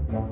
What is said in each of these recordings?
Hello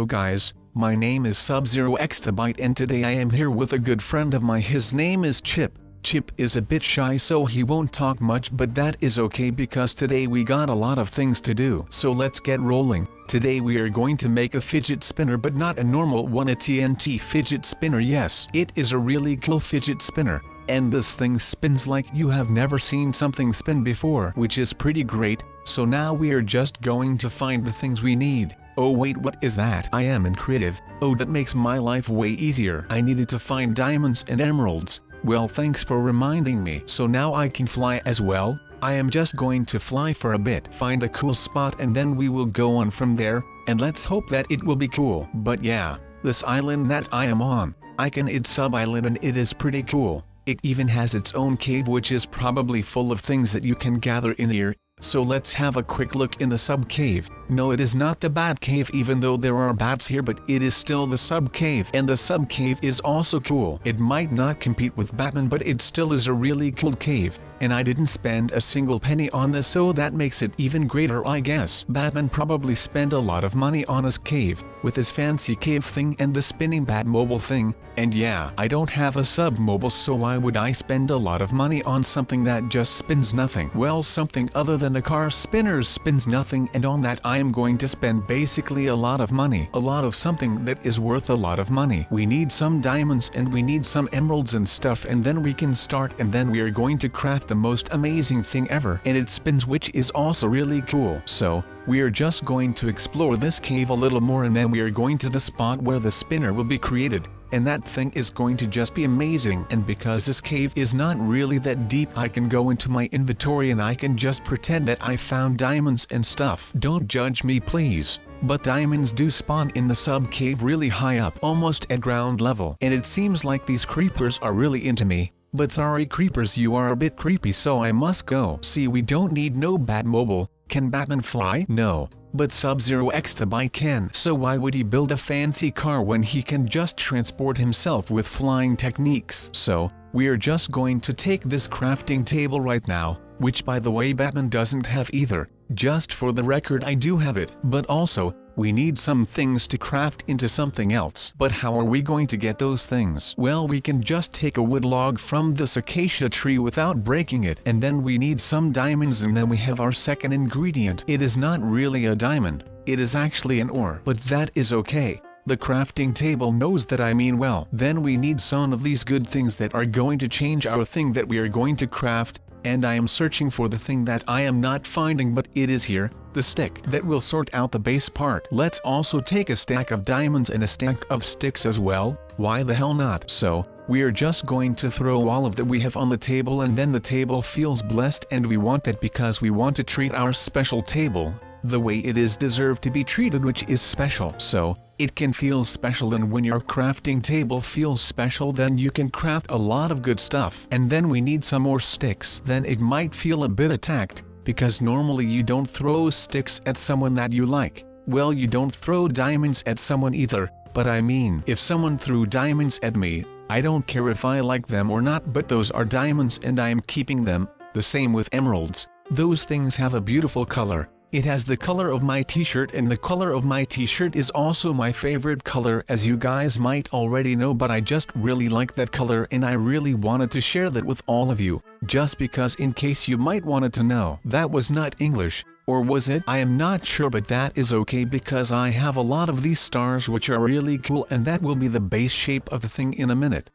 guys, my name is Sub-Zero Exabyte and today I am here with a good friend of mine. His name is Chip. Chip is a bit shy so he won't talk much, but that is okay because today we got a lot of things to do. So let's get rolling. Today we are going to make a fidget spinner, but not a normal one, a TNT fidget spinner. Yes, it is a really cool fidget spinner. And this thing spins like you have never seen something spin before, which is pretty great. So now we are just going to find the things we need. Oh wait, what is that? I am in creative. Oh, that makes my life way easier. I needed to find diamonds and emeralds. Well, thanks for reminding me. So now I can fly as well. I am just going to fly for a bit, find a cool spot, and then we will go on from there, and let's hope that it will be cool. But yeah, this island that I am on, it's sub-island and it is pretty cool. It even has its own cave which is probably full of things that you can gather in here. So let's have a quick look in the sub-cave. No, it is not the bat cave even though there are bats here, but it is still the sub-cave. And the sub-cave is also cool. It might not compete with Batman, but it still is a really cool cave. And I didn't spend a single penny on this, so that makes it even greater, I guess. Batman probably spent a lot of money on his cave, with his fancy cave thing and the spinning Batmobile thing. And yeah, I don't have a sub-mobile, so why would I spend a lot of money on something that just spins nothing? Well, something other than a car spinner spins nothing, and on that I am going to spend basically a lot of money. A lot of something that is worth a lot of money. We need some diamonds and we need some emeralds and stuff, and then we can start, and then we are going to craft the most amazing thing ever. And it spins, which is also really cool. So, we are just going to explore this cave a little more, and then we are going to the spot where the spinner will be created. And that thing is going to just be amazing. And because this cave is not really that deep, I can go into my inventory and I can just pretend that I found diamonds and stuff. Don't judge me please, but diamonds do spawn in the sub cave really high up, almost at ground level. And it seems like these creepers are really into me. But sorry creepers, you are a bit creepy, so I must go. See, we don't need no Batmobile. Can Batman fly? No. But Sub-Zero Exabyte can. So why would he build a fancy car when he can just transport himself with flying techniques? So, we are just going to take this crafting table right now, which by the way Batman doesn't have either. Just for the record, I do have it. But also, we need some things to craft into something else. But how are we going to get those things? Well, we can just take a wood log from this acacia tree without breaking it. And then we need some diamonds, and then we have our second ingredient. It is not really a diamond. It is actually an ore. But that is okay. The crafting table knows that I mean well. Then we need some of these good things that are going to change our thing that we are going to craft. And I am searching for the thing that I am not finding, but it is here, the stick that will sort out the base part. Let's also take a stack of diamonds and a stack of sticks as well. Why the hell not? So, we are just going to throw all of that we have on the table, and then the table feels blessed, and we want that because we want to treat our special table the way it is deserved to be treated, which is special. So, it can feel special, and when your crafting table feels special, then you can craft a lot of good stuff. And then we need some more sticks. Then it might feel a bit attacked, because normally you don't throw sticks at someone that you like. Well, you don't throw diamonds at someone either, but I mean, if someone threw diamonds at me, I don't care if I like them or not, but those are diamonds and I am keeping them. The same with emeralds. Those things have a beautiful color. It has the color of my t-shirt, and the color of my t-shirt is also my favorite color, as you guys might already know, but I just really like that color and I really wanted to share that with all of you, just because in case you might wanted to know. That was not English, or was it? I am not sure, but that is okay because I have a lot of these stars which are really cool, and that will be the base shape of the thing in a minute.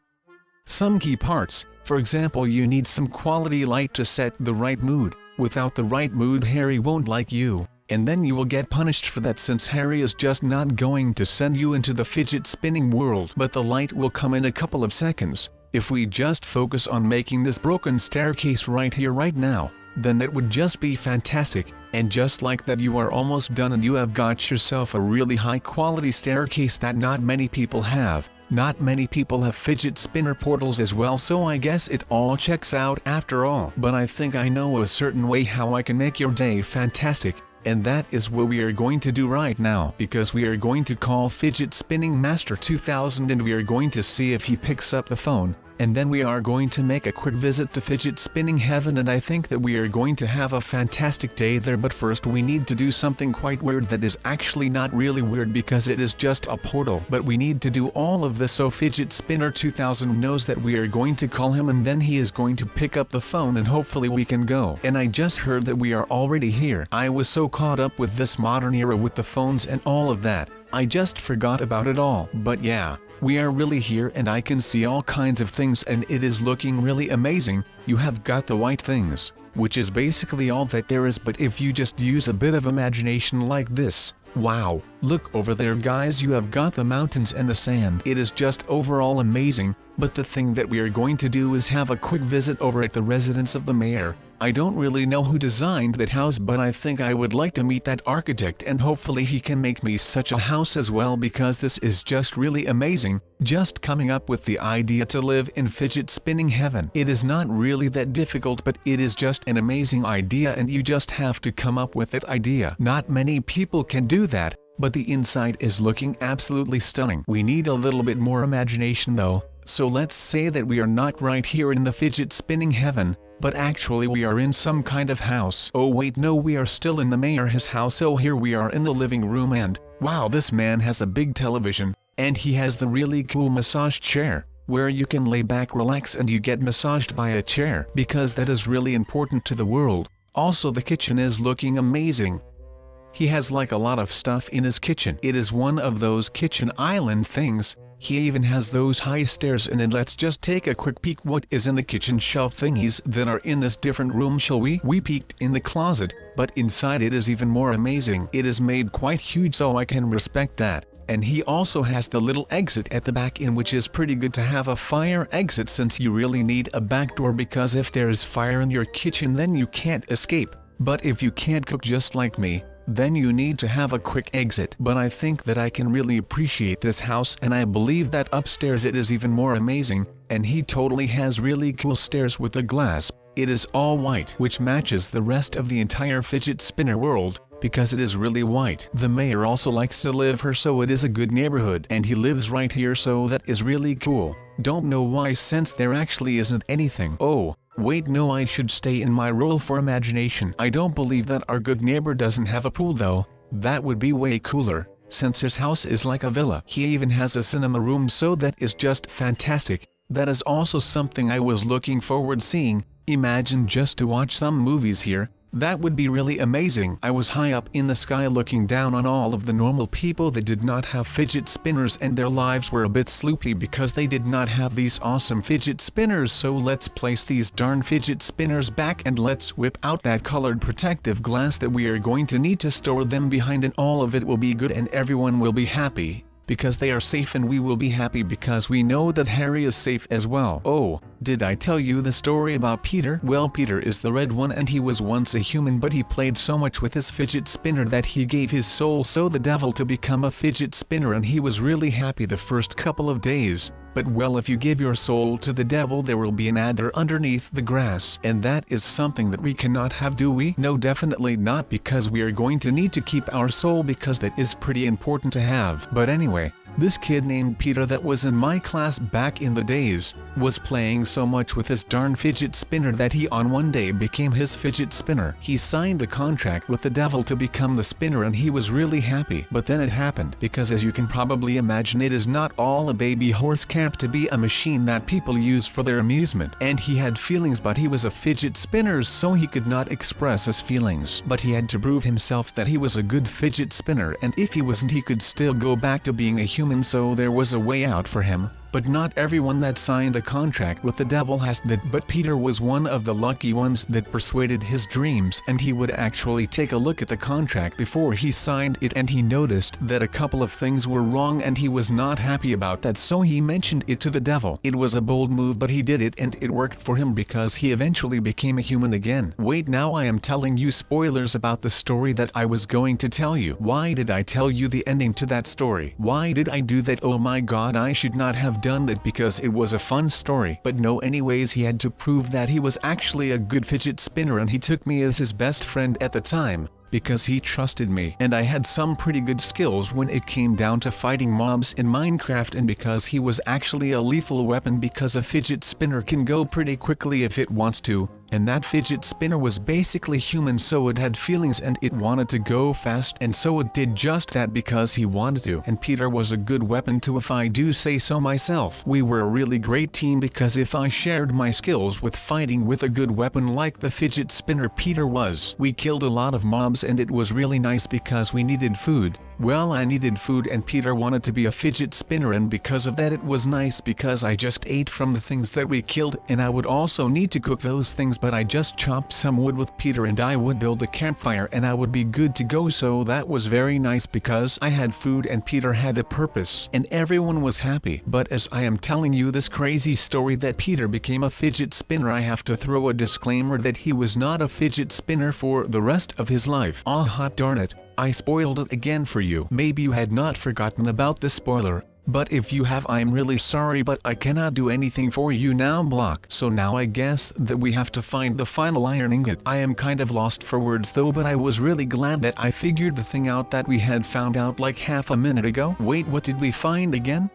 Some key parts, for example, you need some quality light to set the right mood. Without the right mood, Harry won't like you, and then you will get punished for that, since Harry is just not going to send you into the fidget spinning world. But the light will come in a couple of seconds. If we just focus on making this broken staircase right here right now, then that would just be fantastic. And just like that, you are almost done and you have got yourself a really high quality staircase that not many people have. Not many people have fidget spinner portals as well, so I guess it all checks out after all. But I think I know a certain way how I can make your day fantastic. And that is what we are going to do right now, because we are going to call Fidget Spinning Master 2000 and we are going to see if he picks up the phone. And then we are going to make a quick visit to Fidget Spinning Heaven, and I think that we are going to have a fantastic day there. But first we need to do something quite weird that is actually not really weird because it is just a portal. But we need to do all of this so Fidget Spinner 2000 knows that we are going to call him, and then he is going to pick up the phone and hopefully we can go. And I just heard that we are already here. I was so caught up with this modern era with the phones and all of that, I just forgot about it all. But yeah, we are really here and I can see all kinds of things and it is looking really amazing. You have got the white things, which is basically all that there is, but if you just use a bit of imagination like this, wow, look over there guys, you have got the mountains and the sand. It is just overall amazing, but the thing that we are going to do is have a quick visit over at the residence of the mayor. I don't really know who designed that house, but I think I would like to meet that architect and hopefully he can make me such a house as well, because this is just really amazing, just coming up with the idea to live in Fidget Spinning Heaven. It is not really that difficult, but it is just an amazing idea and you just have to come up with that idea. Not many people can do that, but the inside is looking absolutely stunning. We need a little bit more imagination though, so let's say that we are not right here in the Fidget Spinning Heaven, but actually we are in some kind of house. Oh wait, no, we are still in the mayor's house. So here we are in the living room and, wow, this man has a big television, and he has the really cool massage chair, where you can lay back, relax, and you get massaged by a chair, because that is really important to the world. Also the kitchen is looking amazing. He has like a lot of stuff in his kitchen. It is one of those kitchen island things. He even has those high stairs in it. Let's just take a quick peek what is in the kitchen shelf thingies that are in this different room, shall we? We peeked in the closet, but inside it is even more amazing. It is made quite huge, so I can respect that. And he also has the little exit at the back, in which is pretty good to have a fire exit, since you really need a back door, because if there is fire in your kitchen then you can't escape. But if you can't cook just like me, then you need to have a quick exit. But I think that I can really appreciate this house, and I believe that upstairs it is even more amazing, and he totally has really cool stairs with the glass. It is all white, which matches the rest of the entire fidget spinner world, because it is really white. The mayor also likes to live here, so it is a good neighborhood, and he lives right here, so that is really cool. Don't know why, since there actually isn't anything. Oh, wait, no, I should stay in my role for imagination. I don't believe that our good neighbor doesn't have a pool though. That would be way cooler, since his house is like a villa. He even has a cinema room, so that is just fantastic. That is also something I was looking forward seeing. Imagine just to watch some movies here. That would be really amazing. I was high up in the sky looking down on all of the normal people that did not have fidget spinners, and their lives were a bit sloopy because they did not have these awesome fidget spinners. So let's place these darn fidget spinners back, and let's whip out that colored protective glass that we are going to need to store them behind, and all of it will be good and everyone will be happy, because they are safe, and we will be happy because we know that Harry is safe as well. Oh, did I tell you the story about Peter? Well, Peter is the red one, and he was once a human, but he played so much with his fidget spinner that he gave his soul so the devil to become a fidget spinner, and he was really happy the first couple of days. But well, if you give your soul to the devil, there will be an adder underneath the grass, and that is something that we cannot have, do we? No, definitely not, because we are going to need to keep our soul, because that is pretty important to have. But anyway, this kid named Peter that was in my class back in the days, was playing so much with his darn fidget spinner that he on one day became his fidget spinner. He signed the contract with the devil to become the spinner, and he was really happy. But then it happened, because as you can probably imagine, it is not all a baby horse camp to be a machine that people use for their amusement. And he had feelings, but he was a fidget spinner, so he could not express his feelings. But he had to prove himself that he was a good fidget spinner, and if he wasn't, he could still go back to being a human. So there was a way out for him. But not everyone that signed a contract with the devil has that. But Peter was one of the lucky ones that persuaded his dreams, and he would actually take a look at the contract before he signed it, and he noticed that a couple of things were wrong, and he was not happy about that, so he mentioned it to the devil. It was a bold move, but he did it, and it worked for him because he eventually became a human again. Wait, now I am telling you spoilers about the story that I was going to tell you. Why did I tell you the ending to that story? Why did I do that? Oh my god, I should not have done that, because it was a fun story. But no, anyways, he had to prove that he was actually a good fidget spinner, and he took me as his best friend at the time, because he trusted me. And I had some pretty good skills when it came down to fighting mobs in Minecraft, and because he was actually a lethal weapon because a fidget spinner can go pretty quickly if it wants to, and that fidget spinner was basically human, so it had feelings and it wanted to go fast, and so it did just that because he wanted to. And Peter was a good weapon too, if I do say so myself. We were a really great team because if I shared my skills with fighting with a good weapon like the fidget spinner Peter was, we killed a lot of mobs and it was really nice because we needed food. Well, I needed food and Peter wanted to be a fidget spinner, and because of that it was nice because I just ate from the things that we killed, and I would also need to cook those things, but I just chopped some wood with Peter and I would build a campfire and I would be good to go. So that was very nice because I had food and Peter had a purpose and everyone was happy. But as I am telling you this crazy story that Peter became a fidget spinner, I have to throw a disclaimer that he was not a fidget spinner for the rest of his life. Ah, hot darn it, I spoiled it again for you. Maybe you had not forgotten about the spoiler, but if you have, I'm really sorry, but I cannot do anything for you now, Block. So now I guess that we have to find the final iron ingot. I am kind of lost for words though, but I was really glad that I figured the thing out that we had found out like half a minute ago. Wait, what did we find again?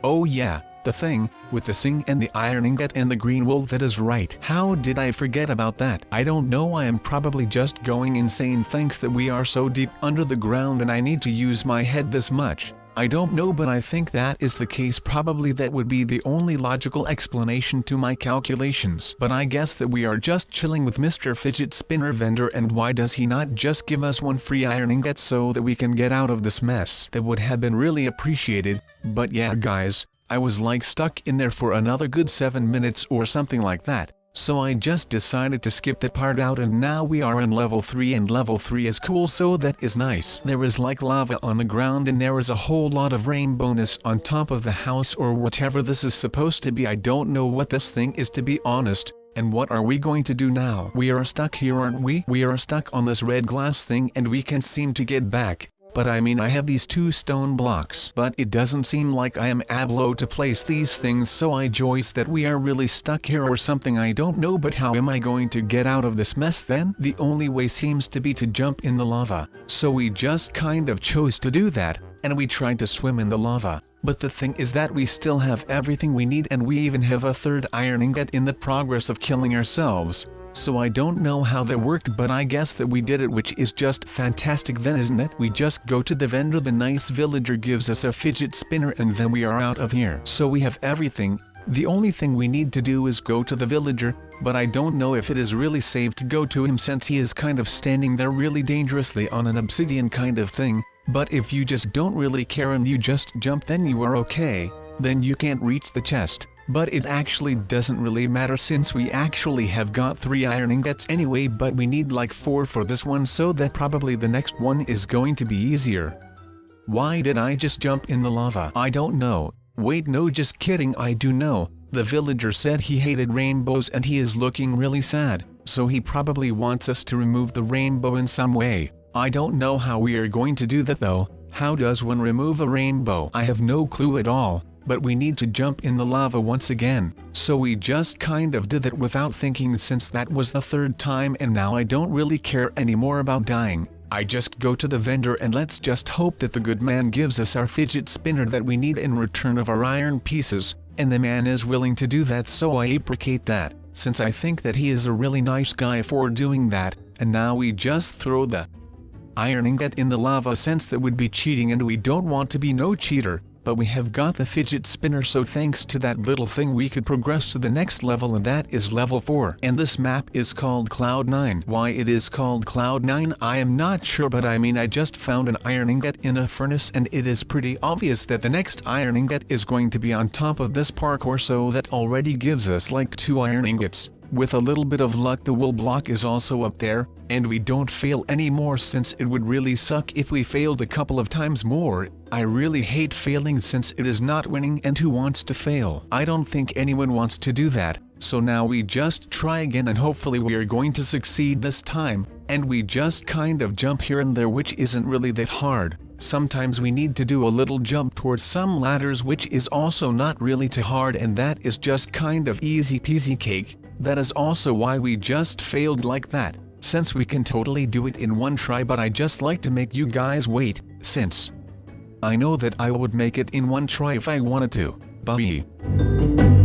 Oh yeah, the thing with the zinc and the iron ingot and the green wool. That is right. How did I forget about that? I don't know, I am probably just going insane thanks that we are so deep under the ground and I need to use my head this much. I don't know, but I think that is the case. Probably that would be the only logical explanation to my calculations. But I guess that we are just chilling with Mr. Fidget Spinner vendor, and why does he not just give us one free iron ingot so that we can get out of this mess? That would have been really appreciated. But yeah guys, I was like stuck in there for another good 7 minutes or something like that. So I just decided to skip that part out, and now we are in level 3, and level 3 is cool, so that is nice. There is like lava on the ground and there is a whole lot of rainbowness on top of the house or whatever this is supposed to be. I don't know what this thing is, to be honest. And what are we going to do now? We are stuck here, aren't we? We are stuck on this red glass thing and we can't seem to get back. But I mean, I have these 2 stone blocks, but it doesn't seem like I am able to place these things, so I joyce that we are really stuck here or something. I don't know, but how am I going to get out of this mess then? The only way seems to be to jump in the lava. So we just kind of chose to do that, and we tried to swim in the lava. But the thing is that we still have everything we need, and we even have a 3rd iron ingot in the progress of killing ourselves. So I don't know how that worked, but I guess that we did it, which is just fantastic then, isn't it? We just go to the vendor, the nice villager gives us a fidget spinner, and then we are out of here. So we have everything. The only thing we need to do is go to the villager, but I don't know if it is really safe to go to him since he is kind of standing there really dangerously on an obsidian kind of thing. But if you just don't really care and you just jump, then you are okay. Then you can't reach the chest. But it actually doesn't really matter since we actually have got 3 iron ingots anyway, but we need like 4 for this one, so that probably the next one is going to be easier. Why did I just jump in the lava? I don't know. Wait, no, just kidding, I do know. The villager said he hated rainbows and he is looking really sad, so he probably wants us to remove the rainbow in some way. I don't know how we are going to do that though. How does one remove a rainbow? I have no clue at all. But we need to jump in the lava once again, so we just kind of did that without thinking since that was the 3rd time, and now I don't really care anymore about dying. I just go to the vendor and let's just hope that the good man gives us our fidget spinner that we need in return of our iron pieces, and the man is willing to do that, so I appreciate that, since I think that he is a really nice guy for doing that. And now we just throw the iron ingot in the lava since that would be cheating and we don't want to be no cheater. But we have got the fidget spinner, so thanks to that little thing we could progress to the next level, and that is level 4. And this map is called Cloud 9. Why it is called Cloud 9 I am not sure, but I mean I just found an iron ingot in a furnace and it is pretty obvious that the next iron ingot is going to be on top of this parkour, so that already gives us like 2 iron ingots. With a little bit of luck the wool block is also up there, and we don't fail anymore since it would really suck if we failed a couple of times more. I really hate failing since it is not winning, and who wants to fail? I don't think anyone wants to do that. So now we just try again and hopefully we are going to succeed this time, and we just kind of jump here and there, which isn't really that hard. Sometimes we need to do a little jump towards some ladders, which is also not really too hard, and that is just kind of easy peasy cake. That is also why we just failed like that. since we can totally do it in one try, but I just like to make you guys wait, since I know that I would make it in one try if I wanted to. Bye.